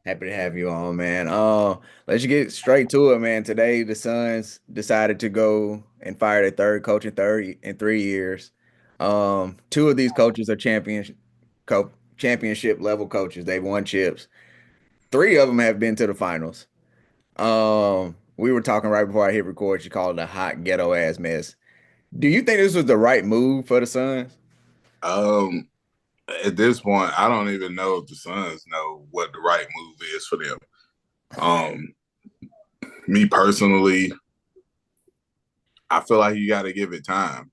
Happy to have you on, man. Let's just get straight to it, man. Today, the Suns decided to go and fire their third coach in 3 years. Two of these coaches are championship level coaches. They've won chips. Three of them have been to the finals. We were talking right before I hit record. She called it a hot ghetto ass mess. Do you think this was the right move for the Suns? Um, at this point, I don't even know if the Suns know what the right move is for them. Um, Me personally, I feel like you got to give it time.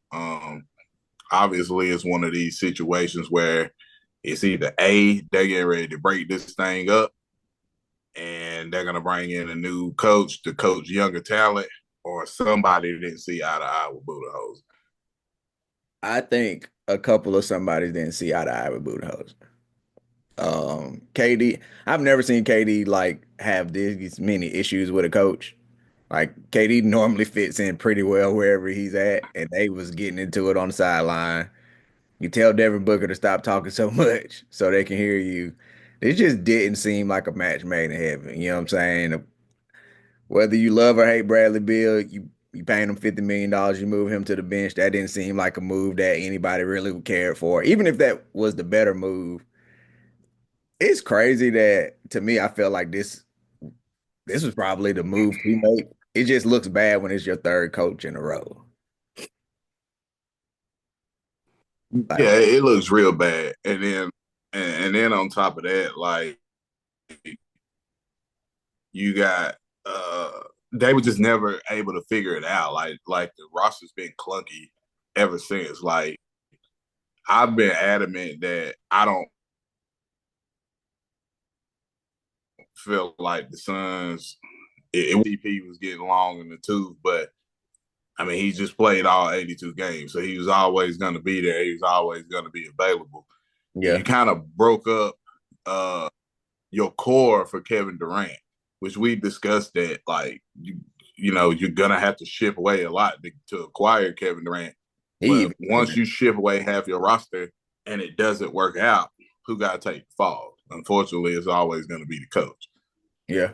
Obviously, it's one of these situations where it's either they're getting ready to break this thing up, and they're gonna bring in a new coach to coach younger talent, or somebody didn't see eye to eye with Budenholzer. I think a couple of somebody's didn't see eye to eye with Budenholzer. KD, I've never seen KD like have these many issues with a coach. Like KD normally fits in pretty well wherever he's at, and they was getting into it on the sideline. You tell Devin Booker to stop talking so much so they can hear you. It just didn't seem like a match made in heaven. You know what I'm saying? Whether you love or hate Bradley Beal, you paying him $50 million, you move him to the bench. That didn't seem like a move that anybody really cared for. Even if that was the better move, it's crazy that to me, I felt like this was probably the move to make. It just looks bad when it's your third coach in a row. Like, Yeah, it looks real bad, and then on top of that, like you got they were just never able to figure it out. Like the roster's been clunky ever since. Like I've been adamant that I don't feel like the Suns CP was getting long in the tooth, but I mean he just played all 82 games, so he was always going to be there. He was always going to be available. yeah, You kind of broke up uh, your core for Kevin Durant, which we discussed that like you know you're gonna have to ship away a lot to acquire Kevin Durant. he But even said once that. you ship away half your roster and it doesn't work out, who got to take the fall? Unfortunately, it's always going to be the coach. Yeah,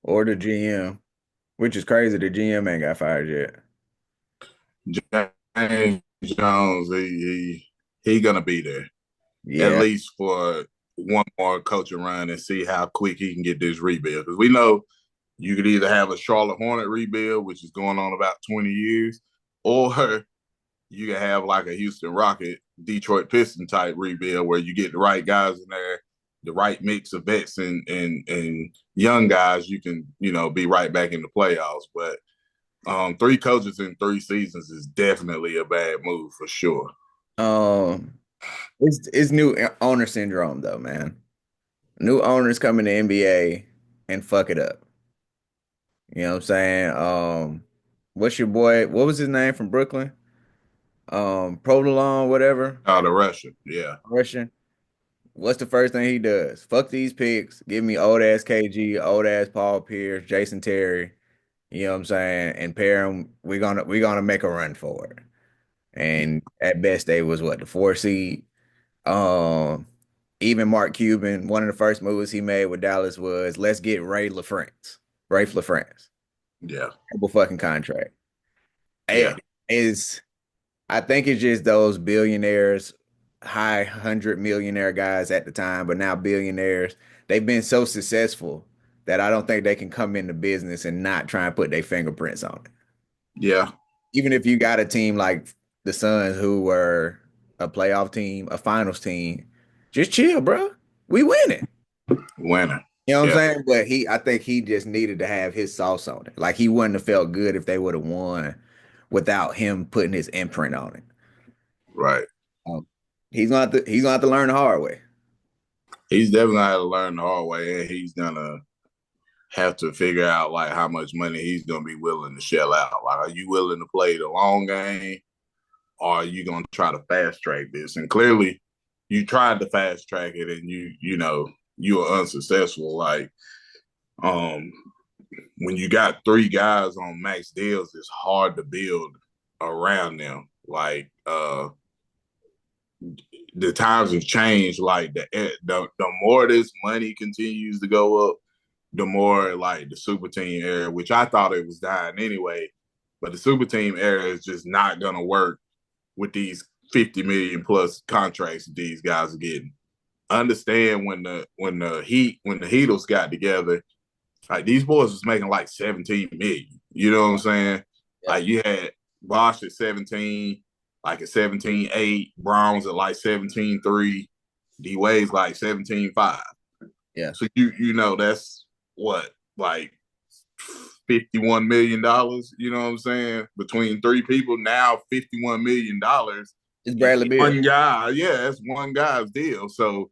or the GM, which is crazy. The GM ain't got fired yet. James Jones, he gonna be there at Yeah, least for one more coaching run and see how quick he can get this rebuild. Because we know you could either have a Charlotte Hornet rebuild, which is going on about 20 years, or you can have like a Houston Rocket, Detroit Piston type rebuild where you get the right guys in there, the right mix of vets and young guys, you can, be right back in the playoffs. But three coaches in 3 seasons is definitely a bad move for sure. um, it's new owner syndrome though, man. New owners come in the NBA and fuck it up. You know what I'm saying? What's your boy? What was his name from Brooklyn? Prolong, whatever. Out of Russia, yeah, Russian. What's the first thing he does? Fuck these picks. Give me old ass KG, old ass Paul Pierce, Jason Terry. You know what I'm saying? And pair them. We're gonna make a run for it. And at best, they was what, the 4 seed. Um, Even Mark Cuban, one of the first moves he made with Dallas was let's get Ray LaFrance, yeah, terrible fucking contract. yeah, It is I think it's just those billionaires, high 100 millionaire guys at the time, but now billionaires. They've been so successful that I don't think they can come into business and not try and put their fingerprints on it. yeah. Even if you got a team like the Suns, who were a playoff team, a finals team, just chill, bro. We winning. Winner, You know what I'm yeah, saying? But I think he just needed to have his sauce on it. Like he wouldn't have felt good if they would have won without him putting his imprint on it. right. Um, he's gonna have to learn the hard way. He's definitely had to learn the hard way, and he's gonna have to figure out like how much money he's gonna be willing to shell out. Like, are you willing to play the long game, or are you gonna try to fast track this? And clearly, you tried to fast track it, and you were unsuccessful. Like, um, when you got three guys on max deals, it's hard to build around them. Like, the times have changed. Like the more this money continues to go up, the more like the super team era, which I thought it was dying anyway, but the super team era is just not gonna work with these 50 million plus contracts that these guys are getting. Understand when the Heatles got together, like these boys was making like 17 million. You know what I'm saying? Yeah. Like you had Bosch at 17, like at 17.8, Browns at like 17.3, D Wade's like 17.5. Yeah. So you know that's what, like $51 million, you know what I'm saying? Between three people, now $51 million It's is Bradley Beal. one guy. Yeah, that's one guy's deal. So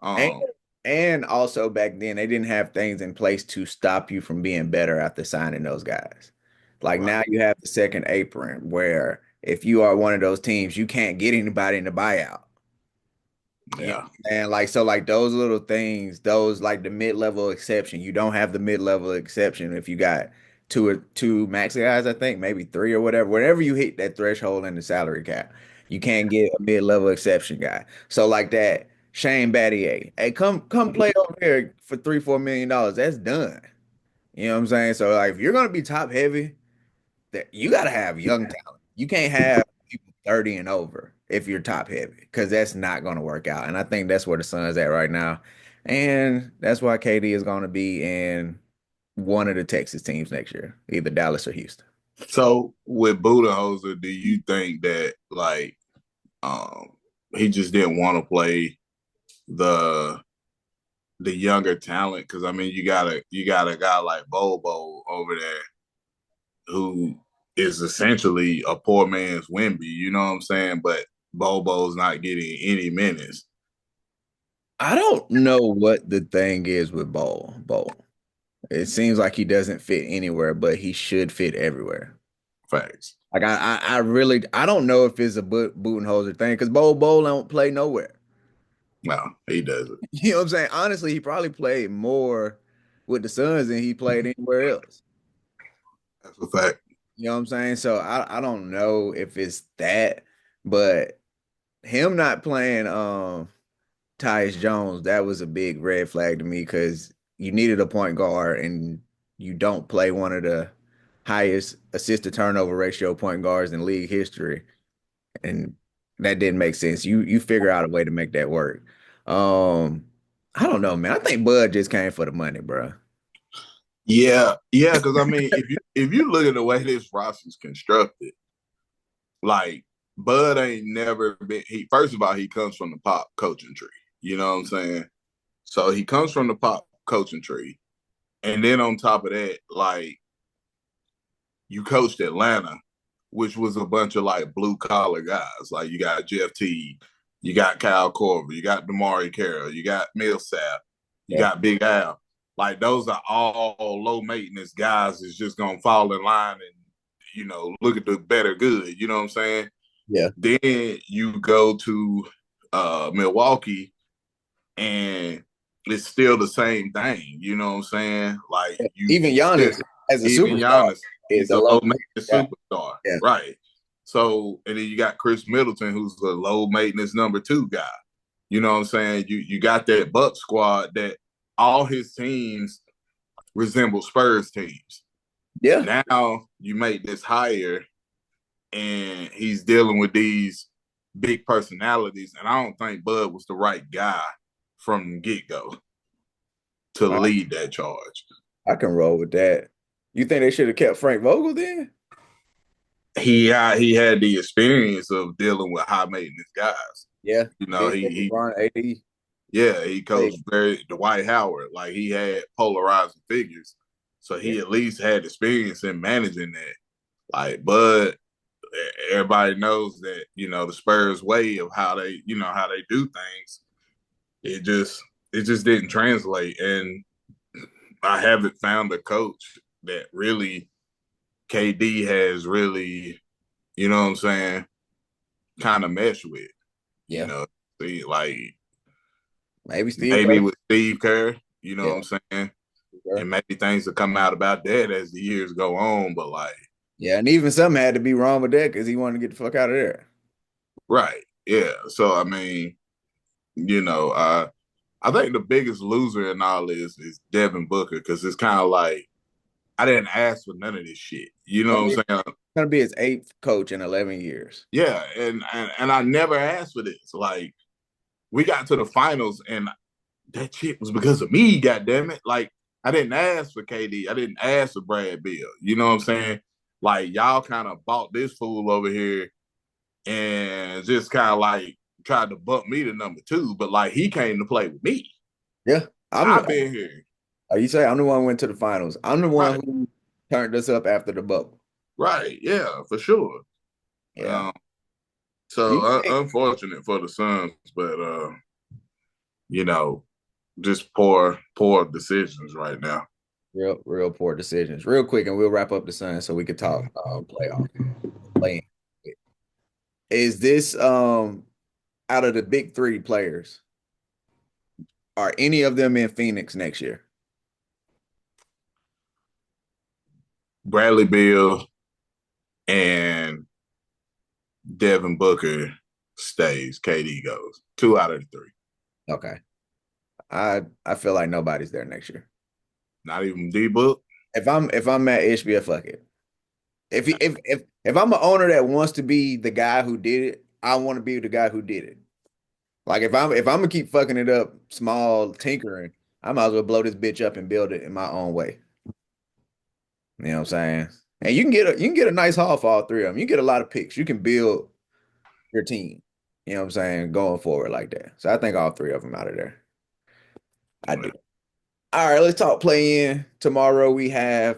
And um and also back then they didn't have things in place to stop you from being better after signing those guys. Like right. now you have the second apron where if you are one of those teams, you can't get anybody in the buyout. You know Yeah. what I'm saying? Like so like those little things, those like the mid-level exception. You don't have the mid-level exception if you got two max guys, I think, maybe three or whatever. Whenever you hit that threshold in the salary cap, you can't get a mid-level exception guy. So like that, Shane Battier, hey, come play over here for $3, $4 million. That's done. You know what I'm saying? So like if you're gonna be top heavy, that you got to have young talent. You can't have people 30 and over if you're top heavy because that's not going to work out. And I think that's where the Suns at right now. And that's why KD is going to be in one of the Texas teams next year, either Dallas or Houston. So with Budenholzer, do you think that like um he just didn't want to play the younger talent? Because I mean, you got a guy like Bobo over there who is essentially a poor man's Wimby. You know what I'm saying? But Bobo's not getting any minutes. I don't know what the thing is with Bowl. It seems like he doesn't fit anywhere, but he should fit everywhere. Facts. Like I really I don't know if it's a Budenholzer thing because Bowl don't play nowhere. No, he doesn't. You know what I'm saying? Honestly, he probably played more with the Suns than he played anywhere else. That's a fact. You know what I'm saying? So I don't know if it's that, but him not playing Tyus Jones, that was a big red flag to me because you needed a point guard and you don't play one of the highest assist to turnover ratio point guards in league history. And that didn't make sense. You figure out a way to make that work. Um, I don't know, man. I think Bud just came for the money, bro. Yeah, yeah. Because I mean, if you look at the way this roster's constructed, like Bud ain't never been. He first of all, he comes from the pop coaching tree. You know what I'm saying? So he comes from the pop coaching tree, and then on top of that, like you coached Atlanta, which was a bunch of like blue collar guys. Like you got Jeff Teague, you got Kyle Korver, you got Damari Carroll, you got Millsap, you Yeah. got Big Al. Like those are all low maintenance guys that's just gonna fall in line and look at the better good. You know what I'm saying? Yeah. Then you go to Milwaukee and it's still the same thing. You know what I'm saying? Like Even you still Giannis as a even superstar Giannis, is he's a a low low maintenance maintenance guy. superstar, Yeah. right? So and then you got Chris Middleton, who's a low maintenance number two guy. You know what I'm saying? You got that Buck squad that all his teams resemble Spurs teams. Yeah. Now you make this hire and he's dealing with these big personalities, and I don't think Bud was the right guy from the get go to I, lead that charge. I can roll with that. You think they should have kept Frank Vogel then? He had the experience of dealing with high maintenance guys. Yeah. You know, Been with LeBron AD. yeah, he Hey, coached very Dwight Howard. Like he had polarizing figures, so yeah. he at least had experience in managing that. Like Bud, everybody knows that the Spurs way of how they do things. It just didn't translate, and I haven't found a coach that really KD has really, you know what I'm saying, kind of mesh with. You Yeah. know, see, like Maybe Steve maybe Kerr. with Steve Kerr, you know Yeah. what I'm saying, Sure. and maybe things will come out about that as the years go on. But like, Yeah. And even some had to be wrong with that because he wanted to get the fuck out of there. right, Yeah. So I mean, you know, I think the biggest loser in all this is Devin Booker because it's kind of like I didn't ask for none of this shit. You know what I'm saying? Gonna be his eighth coach in 11 years. Yeah, and I never asked for this. Like we got to the finals and that shit was because of me, goddamn it. Like I didn't ask for KD. I didn't ask for Brad Bill. You know what I'm saying? Like y'all kind of bought this fool over here and just kind of like tried to bump me to number two, but like he came to play with me. Yeah, I'm I've the. been here. You say I'm the one who went to the finals. I'm the one Right, who turned us up after the bubble. right, yeah, for sure. Yeah. Um, You so think unfortunate for the Suns, but you know, just poor decisions right now. real poor decisions. Real quick, and we'll wrap up the Suns so we could talk playoff playing. Is this out of the big three players, are any of them in Phoenix next year? Bradley Beal and Devin Booker stays. KD goes. Two out of the three. Okay. I feel like nobody's there next year. Not even D Book. If I'm Matt Ishbia, fuck it. If I'm an owner that wants to be the guy who did it, I want to be the guy who did it. Like if I'm gonna keep fucking it up, small tinkering, I might as well blow this bitch up and build it in my own way. You know what I'm saying? And you can get a nice haul for all three of them. You get a lot of picks. You can build your team. You know what I'm saying? Going forward like that. So I think all three of them out of there. I do. All right, let's talk play in. Tomorrow we have